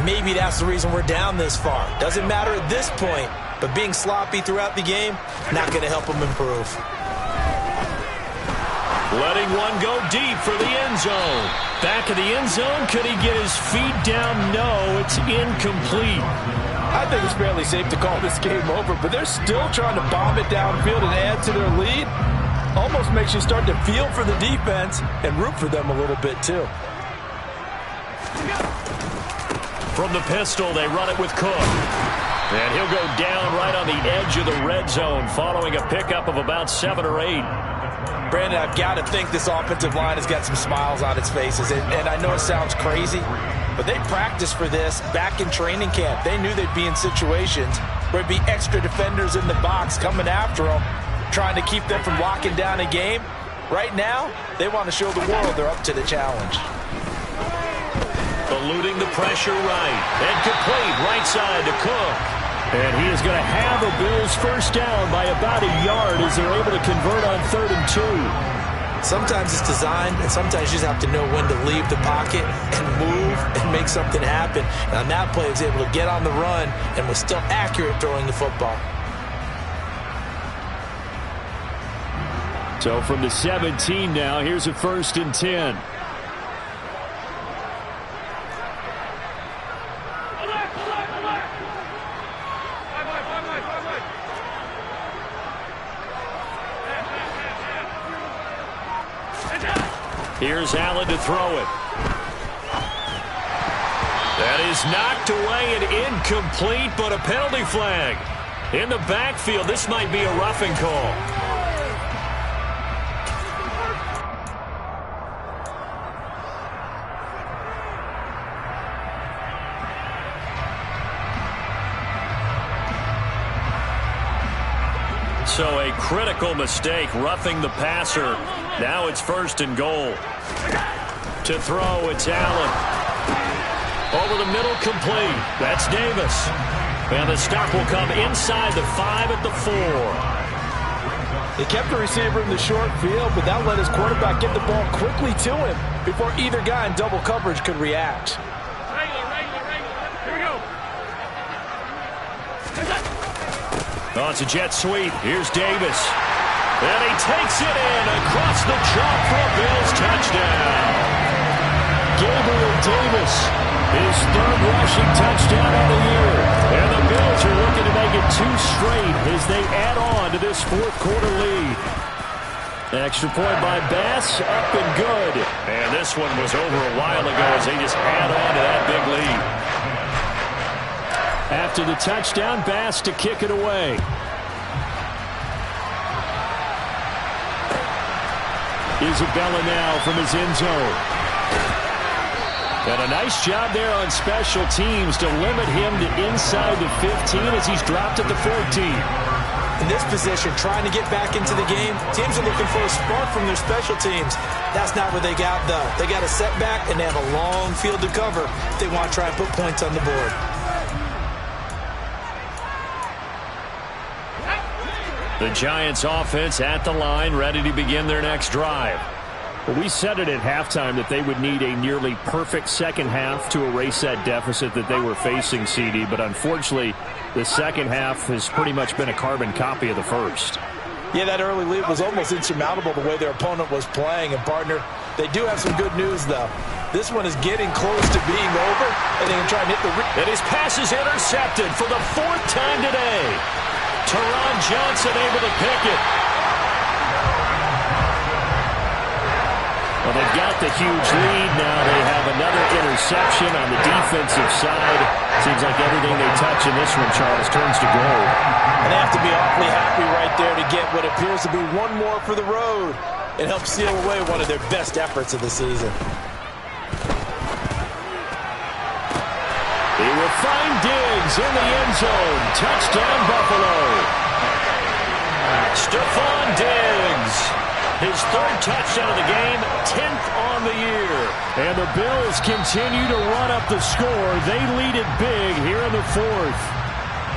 maybe that's the reason we're down this far. Doesn't matter at this point, but being sloppy throughout the game, not going to help them improve. Letting one go deep for the end zone. Back of the end zone. Could he get his feet down? No, it's incomplete. I think it's fairly safe to call this game over, but they're still trying to bomb it downfield and add to their lead. Almost makes you start to feel for the defense and root for them a little bit too. From the pistol, they run it with Cook. And he'll go down right on the edge of the red zone following a pickup of about 7 or 8. Brandon, I've got to think this offensive line has got some smiles on its faces. And I know it sounds crazy, but they practiced for this back in training camp. They knew they'd be in situations where it'd be extra defenders in the box coming after them, trying to keep them from locking down a game. Right now, they want to show the world they're up to the challenge. Eluding the pressure right. And complete right side to Cook. And he is going to have a Bills first down by about a yard as they're able to convert on 3rd and 2. Sometimes it's designed, and sometimes you just have to know when to leave the pocket and move and make something happen. And on that play, he was able to get on the run and was still accurate throwing the football. So from the 17 now, here's a 1st and 10. Here's Allen to throw it. That is knocked away and incomplete, but a penalty flag. In the backfield, this might be a roughing call. So a critical mistake, roughing the passer. Now it's 1st and goal. To throw, it's Allen. Over the middle, complete. That's Davis. And the stop will come inside the 5 at the 4. They kept the receiver in the short field, but that let his quarterback get the ball quickly to him before either guy in double coverage could react. Here we go. Oh, it's a jet sweep. Here's Davis. And he takes it in across the chalk for a Bills touchdown. Gabriel Davis, his 3rd rushing touchdown of the year. And the Bills are looking to make it 2 straight as they add on to this 4th quarter lead. Extra point by Bass, up and good. And this one was over a while ago as they just add on to that big lead. After the touchdown, Bass to kick it away. Isabella now from his end zone. And a nice job there on special teams to limit him to inside the 15 as he's dropped at the 14. In this position, trying to get back into the game, teams are looking for a spark from their special teams. That's not what they got, though. They got a setback, and they have a long field to cover if they want to try and put points on the board. The Giants offense at the line, ready to begin their next drive. Well, we said it at halftime that they would need a nearly perfect second half to erase that deficit that they were facing, CD, but unfortunately, the second half has pretty much been a carbon copy of the first. Yeah, that early lead was almost insurmountable the way their opponent was playing. And, partner, they do have some good news, though. This one is getting close to being over, and they can try and hit the... And his pass is intercepted for the 4th time today. Teron Johnson able to pick it. Well, they've got the huge lead now. They have another interception on the defensive side. Seems like everything they touch in this one, Charles, turns to gold. And they have to be awfully happy right there to get what appears to be one more for the road and help seal away one of their best efforts of the season. He will find Diggs in the end zone. Touchdown, Buffalo. Stephon Diggs, his 3rd touchdown of the game, 10th on the year. And the Bills continue to run up the score. They lead it big here in the 4th.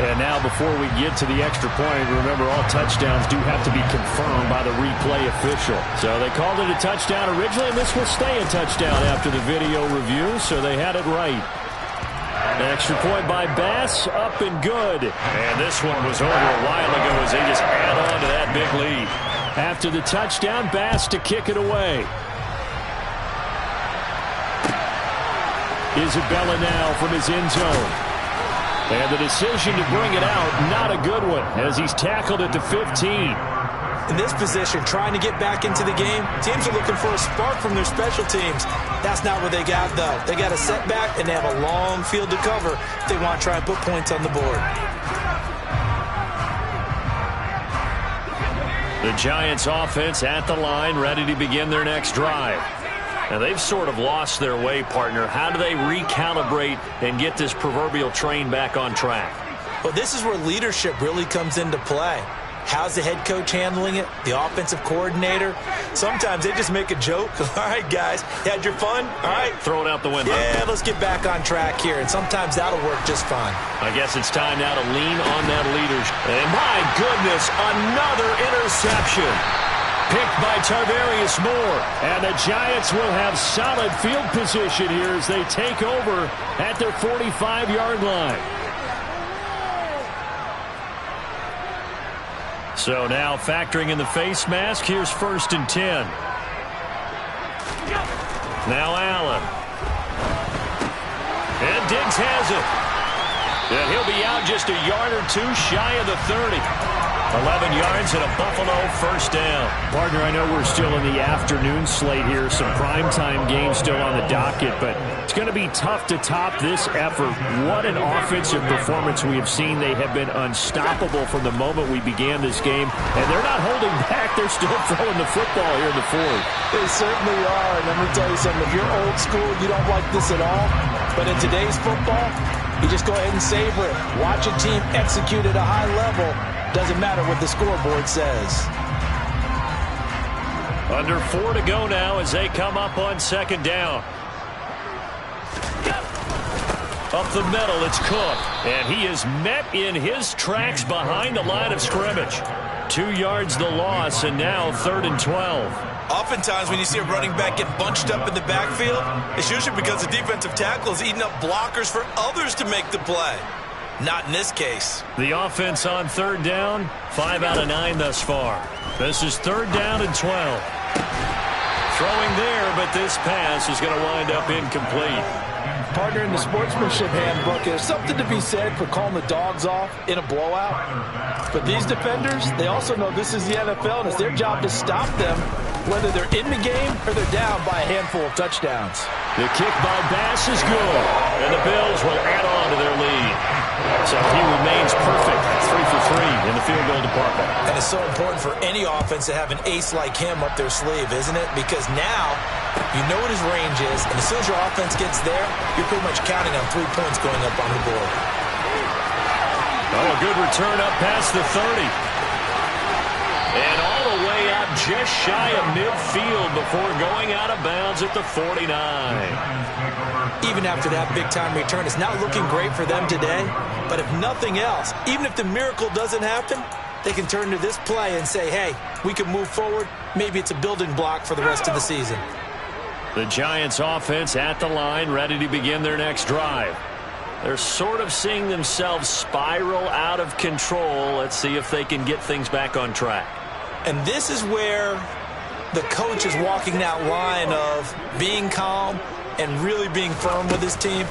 And now before we get to the extra point, remember all touchdowns do have to be confirmed by the replay official. So they called it a touchdown originally, and this will stay a touchdown after the video review, so they had it right. Extra point by Bass, up and good. And this one was over a while ago as they just add on to that big lead. After the touchdown, Bass to kick it away. Isabella now from his end zone. And the decision to bring it out, not a good one, as he's tackled at the 15. In this position, trying to get back into the game, teams are looking for a spark from their special teams. That's not what they got, though. They got a setback, and they have a long field to cover if they want to try and put points on the board. The Giants offense at the line, ready to begin their next drive. Now, they've sort of lost their way, partner. How do they recalibrate and get this proverbial train back on track? Well, this is where leadership really comes into play. How's the head coach handling it? The offensive coordinator? Sometimes they just make a joke. All right, guys, you had your fun? All right. Throw it out the window. Yeah, let's get back on track here, and sometimes that'll work just fine. I guess it's time now to lean on that leadership. And my goodness, another interception. Picked by Tarvarius Moore. And the Giants will have solid field position here as they take over at their 45-yard line. So now factoring in the face mask, here's 1st and 10. Now Allen. And Diggs has it. And he'll be out just a yard or two shy of the 30. 11 yards and a Buffalo first down. Partner, I know we're still in the afternoon slate here. Some primetime games still on the docket, but it's going to be tough to top this effort. What an offensive performance we have seen. They have been unstoppable from the moment we began this game, and they're not holding back. They're still throwing the football here in the fourth. They certainly are, and let me tell you something. If you're old school, you don't like this at all, but in today's football, you just go ahead and savor it. Watch a team execute at a high level. Doesn't matter what the scoreboard says. Under 4 to go now as they come up on 2nd down. Up the middle, it's Cook. And he is met in his tracks behind the line of scrimmage. 2 yards the loss, and now 3rd and 12. Oftentimes when you see a running back get bunched up in the backfield, it's usually because the defensive tackle is eating up blockers for others to make the play. Not in this case. The offense on 3rd down, 5 out of 9 thus far. This is 3rd down and 12. Throwing there, but this pass is going to wind up incomplete. Partner, in the sportsmanship handbook, there's something to be said for calling the dogs off in a blowout. But these defenders, they also know this is the NFL, and it's their job to stop them, whether they're in the game or they're down by a handful of touchdowns. The kick by Bass is good, and the Bills will add on to their lead. So he remains perfect, 3 for 3 in the field goal department. And it's so important for any offense to have an ace like him up their sleeve, isn't it? Because now you know what his range is, and as soon as your offense gets there, you're pretty much counting on 3 points going up on the board. Oh, a good return up past the 30. And all the way out just shy of midfield before going out of bounds at the 49. Even after that big-time return, it's not looking great for them today. But if nothing else, even if the miracle doesn't happen, they can turn to this play and say, hey, we can move forward. Maybe it's a building block for the rest of the season. The Giants offense at the line, ready to begin their next drive. They're sort of seeing themselves spiral out of control. Let's see if they can get things back on track. And this is where the coach is walking that line of being calm and really being firm with his team.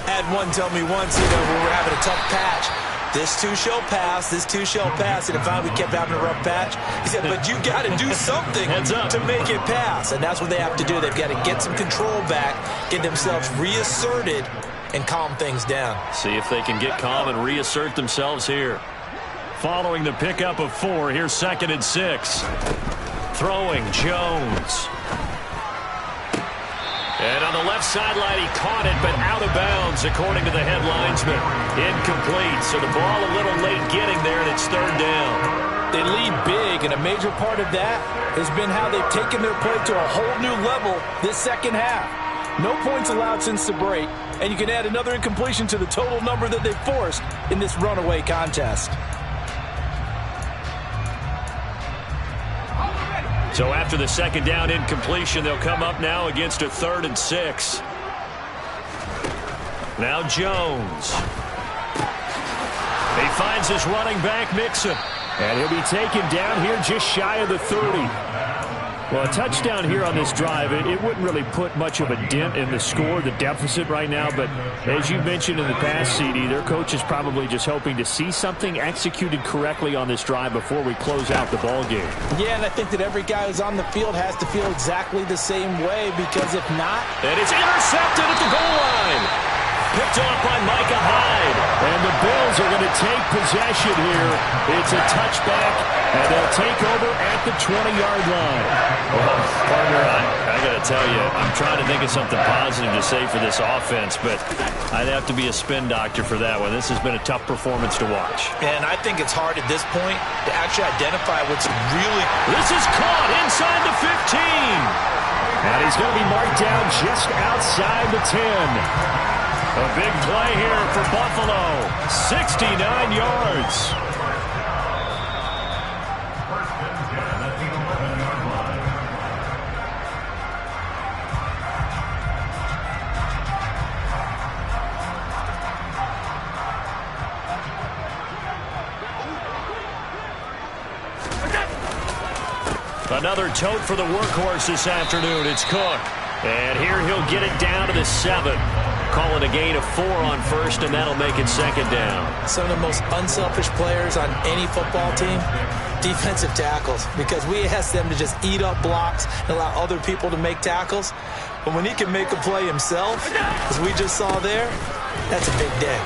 I had one tell me once, when we were having a tough patch, this too shall pass, this too shall pass. And finally we kept having a rough patch. He said, but you got to do something to make it pass. And that's what they have to do. They've got to get some control back, get themselves reasserted, and calm things down. See if they can get calm and reassert themselves here. Following the pickup of 4, here's 2nd and 6. Throwing Jones. And on the left sideline, he caught it, but out of bounds, according to the head linesman. Incomplete, so the ball a little late getting there, and it's 3rd down. They lead big, and a major part of that has been how they've taken their play to a whole new level this second half. No points allowed since the break, and you can add another incompletion to the total number that they've forced in this runaway contest. So after the 2nd down incompletion, they'll come up now against a 3rd and 6. Now Jones. He finds his running back, Mixon. And he'll be taken down here just shy of the 30. Well, a touchdown here on this drive, it wouldn't really put much of a dent in the score, the deficit right now. But as you mentioned in the past, CD, their coach is probably just hoping to see something executed correctly on this drive before we close out the ball game. Yeah, and I think that every guy who's on the field has to feel exactly the same way, because if not... And it's intercepted at the goal line. Picked off by Micah Hyde. And the Bills are going to take possession here. It's a touchback, and they'll take over at the 20-yard line. Well, partner, I got to tell you, I'm trying to think of something positive to say for this offense, but I'd have to be a spin doctor for that one. This has been a tough performance to watch. And I think it's hard at this point to actually identify what's really... This is caught inside the 15. And he's going to be marked down just outside the 10. A big play here for Buffalo. 69 yards. First and 10 at the 11-yard line. Another tote for the workhorse this afternoon. It's Cook. And here he'll get it down to the 7. Call it a gain of 4 on first, and that'll make it second down. Some of the most unselfish players on any football team, defensive tackles, because we ask them to just eat up blocks and allow other people to make tackles. But when he can make a play himself, as we just saw there, that's a big day.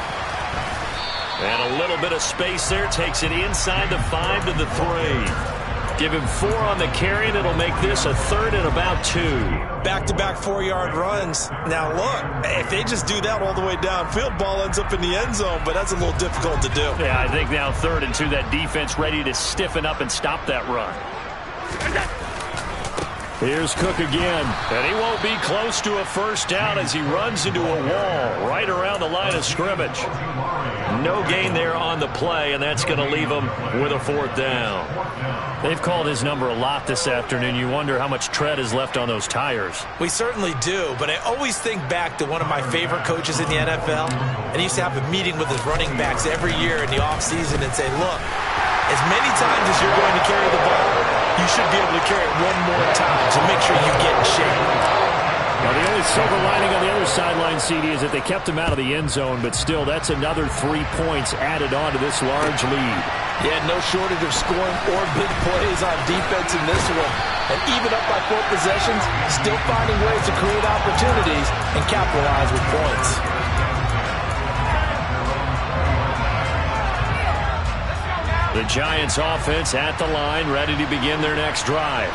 And a little bit of space there. Takes it inside the 5 to the 3. Give him 4 on the carry, and it'll make this a 3rd and about 2. Back-to-back 4-yard runs. Now, look, if they just do that all the way downfield, ball ends up in the end zone, but that's a little difficult to do. Yeah, I think now 3rd and 2, that defense ready to stiffen up and stop that run. Here's Cook again, and he won't be close to a first down as he runs into a wall right around the line of scrimmage. No gain there on the play, and that's going to leave him with a 4th down. They've called his number a lot this afternoon. You wonder how much tread is left on those tires. We certainly do, but I always think back to one of my favorite coaches in the NFL, and he used to have a meeting with his running backs every year in the offseason and say, look, as many times as you're going to carry the ball, you should be able to carry it one more time, so make sure you get in shape. Now, the only silver lining on the other sideline, CD, is that they kept him out of the end zone, but still, that's another 3 points added on to this large lead. Yeah, no shortage of scoring or big plays on defense in this one. And even up by 4 possessions, still finding ways to create opportunities and capitalize with points. The Giants offense at the line, ready to begin their next drive.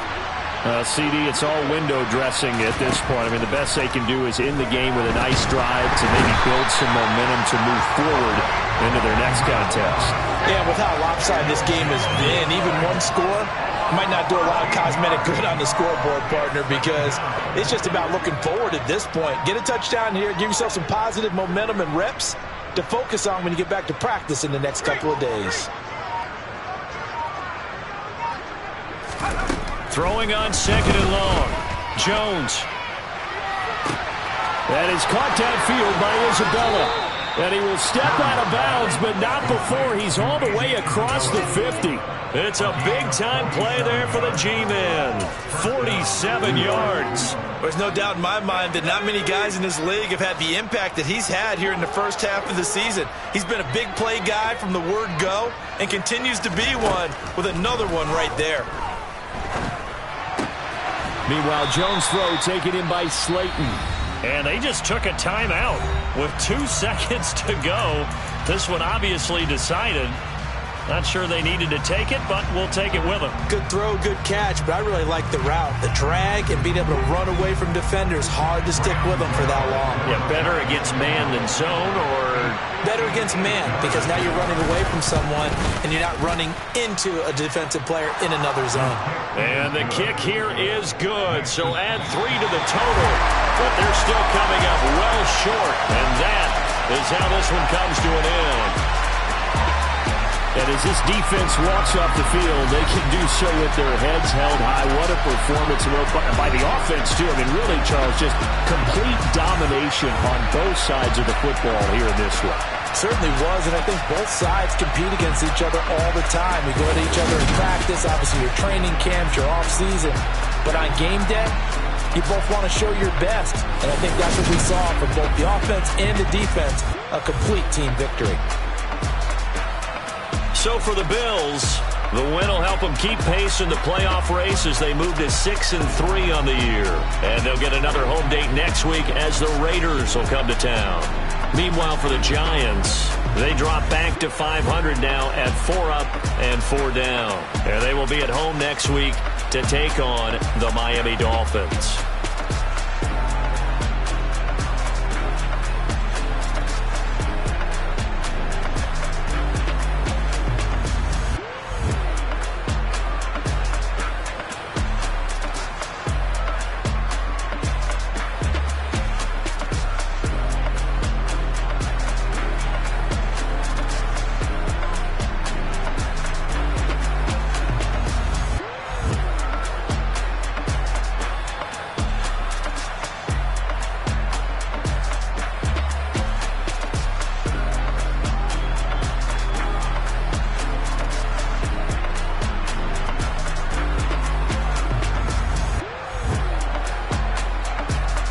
CD, it's all window dressing at this point. I mean, the best they can do is in the game with a nice drive to maybe build some momentum to move forward into their next contest. Yeah, with how lopsided this game has been, even one score might not do a lot of cosmetic good on the scoreboard, partner, because it's just about looking forward at this point. Get a touchdown here, give yourself some positive momentum and reps to focus on when you get back to practice in the next couple of days. Throwing on 2nd and long. Jones. That is caught downfield by Isabella. And he will step out of bounds, but not before he's all the way across the 50. It's a big-time play there for the G-Men. 47 yards. There's no doubt in my mind that not many guys in this league have had the impact that he's had here in the first half of the season. He's been a big play guy from the word go and continues to be one with another one right there. Meanwhile, Jones' throw taken in by Slayton. And they just took a timeout with 2 seconds to go. This one obviously decided. Not sure they needed to take it, but we'll take it with them. Good throw, good catch, but I really like the route. The drag and being able to run away from defenders, hard to stick with them for that long. Yeah, better against man than zone, or... Better against man, because now you're running away from someone and you're not running into a defensive player in another zone. And the kick here is good, so add 3 to the total. But they're still coming up well short, and that is how this one comes to an end. And as this defense walks off the field, they can do so with their heads held high. What a performance by the offense, too. I mean, really, Charles, just complete domination on both sides of the football here in this one. Certainly was, and I think both sides compete against each other all the time. We go at each other in practice, obviously your training camps, your off-season. But on game day, you both want to show your best. And I think that's what we saw from both the offense and the defense, a complete team victory. So for the Bills, the win will help them keep pace in the playoff race as they move to 6-3 on the year. And they'll get another home date next week as the Raiders will come to town. Meanwhile, for the Giants, they drop back to 500 now at 4 up and 4 down. And they will be at home next week to take on the Miami Dolphins.